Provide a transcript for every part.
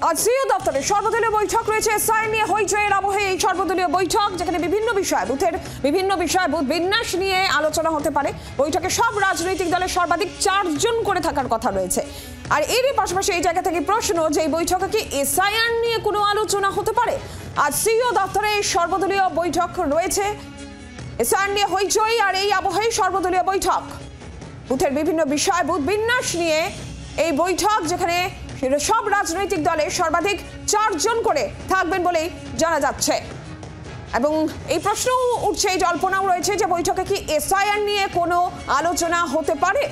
আজ সিইও দপ্তরে সর্বদলীয় বৈঠক রয়েছে। এসআই নিয়ে হইচইয়ের আবহে এই সর্বদলীয় বৈঠক, যেখানে বিভিন্ন বিষয় বুথ বিন্যাস নিয়ে আলোচনা হতে পারে। বৈঠকে সব রাজনৈতিক দলের সর্বাধিক 4 জন করে থাকার কথা রয়েছে। আর এরই পাশাপাশি এই জায়গা থেকে প্রশ্ন যে এই বৈঠকে কি এসআইআর নিয়ে কোনো আলোচনা হতে পারে। আজ সিইও দপ্তরে এই সর্বদলীয় বৈঠক রয়েছে, এসআইআর নিয়ে হইচই আর এই আবহে সর্বদলীয় বৈঠক। বুথের বিভিন্ন বিষয় বুথ বিন্যাস নিয়ে এই বৈঠক, যেখানে সব রাজনৈতিক দলে সর্বাধিক 4 জন করে থাকবেন বলেই জানা যাচ্ছে। এবং এই প্রশ্ন উঠছে, এই জল্পনাও রয়েছে যে বৈঠকে কি এসআইআর নিয়ে কোনো আলোচনা হতে পারে।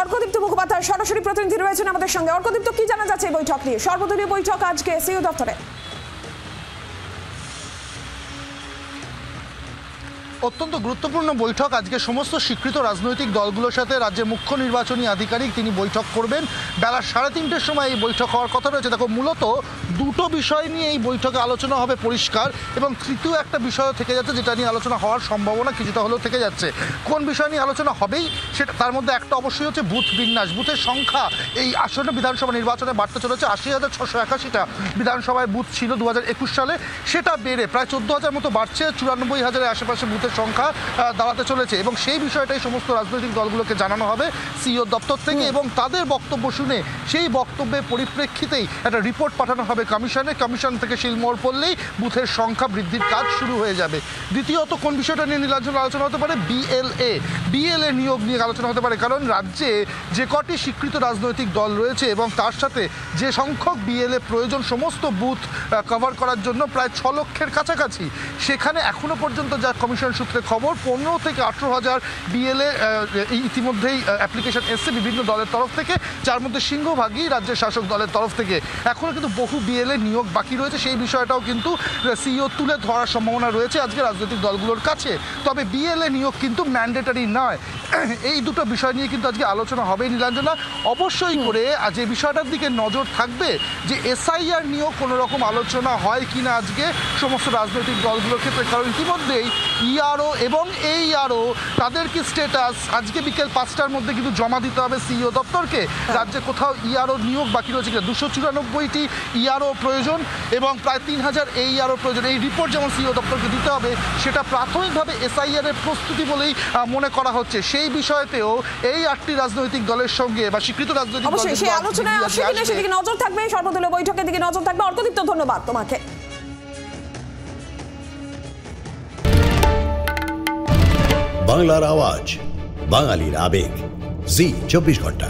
অর্কদীপ্ত মুখোপাধ্যায় সরাসরি প্রতিনিধি রয়েছেন আমাদের সঙ্গে। অর্কদীপ্ত, কি জানা যাচ্ছে এই বৈঠক নিয়ে? সর্বদলীয় বৈঠক আজকে সিইও দপ্তরে। অত্যন্ত গুরুত্বপূর্ণ বৈঠক আজকে। সমস্ত স্বীকৃত রাজনৈতিক দলগুলোর সাথে রাজ্যের মুখ্য নির্বাচনী আধিকারিক তিনি বৈঠক করবেন। বেলা 3:30-র সময় এই বৈঠক হওয়ার কথা রয়েছে। দেখো, মূলত দুটো বিষয় নিয়ে এই বৈঠকে আলোচনা হবে পরিষ্কার, এবং তৃতীয় একটা বিষয় থেকে যাচ্ছে যেটা নিয়ে আলোচনা হওয়ার সম্ভাবনা কিছুটা হলেও থেকে যাচ্ছে। কোন বিষয় নিয়ে আলোচনা হবেই সেটা, তার মধ্যে একটা অবশ্যই হচ্ছে বুথ বিন্যাস। বুথের সংখ্যা এই আসন্ন বিধানসভা নির্বাচনে বাড়তে চলেছে। 80,681টা বিধানসভায় বুথ ছিল 2021 সালে, সেটা বেড়ে প্রায় 14,000 মতো বাড়ছে। 94,000-এর আশেপাশে বুথের সংখ্যা দাঁড়াতে চলেছে, এবং সেই বিষয়টাই সমস্ত রাজনৈতিক দলগুলোকে জানানো হবে সিইও দপ্তর থেকে, এবং তাদের বক্তব্য শুনে সেই বক্তব্যের পরিপ্রেক্ষিতেই একটা রিপোর্ট পাঠানো হবে কমিশনে। কমিশন থেকে শিলমোহর পড়লেই বুথের সংখ্যা বৃদ্ধির কাজ শুরু হয়ে যাবে। দ্বিতীয়ত কোন বিষয়টা নিয়ে আলোচনা হতে পারে? বিএলএ নিয়োগ নিয়ে আলোচনা হতে পারে, কারণ রাজ্যে যে কটি স্বীকৃত রাজনৈতিক দল রয়েছে এবং তার সাথে যে সংখ্যক বিএলএ প্রয়োজন সমস্ত বুথ কভার করার জন্য প্রায় 6 লক্ষের কাছাকাছি, সেখানে এখনো পর্যন্ত যা কমিশন সূত্রে খবর 15 থেকে 18,000 বিএলএ ইতিমধ্যেই অ্যাপ্লিকেশন এসছে বিভিন্ন দলের তরফ থেকে, যার মধ্যে সিংহভাগই রাজ্যের শাসক দলের তরফ থেকে। এখনও কিন্তু বহু বিএলএ নিয়োগ বাকি রয়েছে, সেই বিষয়টাও কিন্তু সিইও তুলে ধরার সম্ভাবনা রয়েছে আজকে রাজনৈতিক দলগুলোর কাছে। তবে বিএলএ নিয়োগ কিন্তু ম্যান্ডেটারি নয়। এই দুটো বিষয় নিয়ে কিন্তু আজকে আলোচনা হবে নীলাঞ্জনা। অবশ্যই করে যে বিষয়টার দিকে নজর থাকবে যে এসআইআর নিয়েও কোনো রকম আলোচনা হয় কিনা আজকে সমস্ত রাজনৈতিক দলগুলোর ক্ষেত্রে, কারণ ইতিমধ্যেই ইআরও এবং এইআরও তাদের কি স্ট্যাটাস আজকে বিকেল 5টার মধ্যে কিন্তু জমা দিতে হবে সিইও দপ্তরকে। রাজ্যে কোথাও ইআরও নিয়োগ বাকি রয়েছে কিনা, 294টি ইআরও প্রয়োজন এবং প্রায় 3,000 এইআরও প্রয়োজন। এই রিপোর্ট যেমন সিইও দপ্তরকে দিতে হবে, সেটা প্রাথমিকভাবে এসআইআর এর প্রস্তুতি বলেই মনে করা হচ্ছে। সেই বিষয়তেও এই 8টি রাজনৈতিক দলের সঙ্গে বা স্বীকৃত রাজনৈতিক দলের সেই আলোচনায় আসে কিনা সেদিকে নজর থাকবে, সর্বদলীয় বৈঠকের দিকে নজর থাকবে। অর্কদীপ্ত, ধন্যবাদ তোমাকে। বাংলার আওয়াজ, বাঙালির আবেগ, জি 24 ঘন্টা।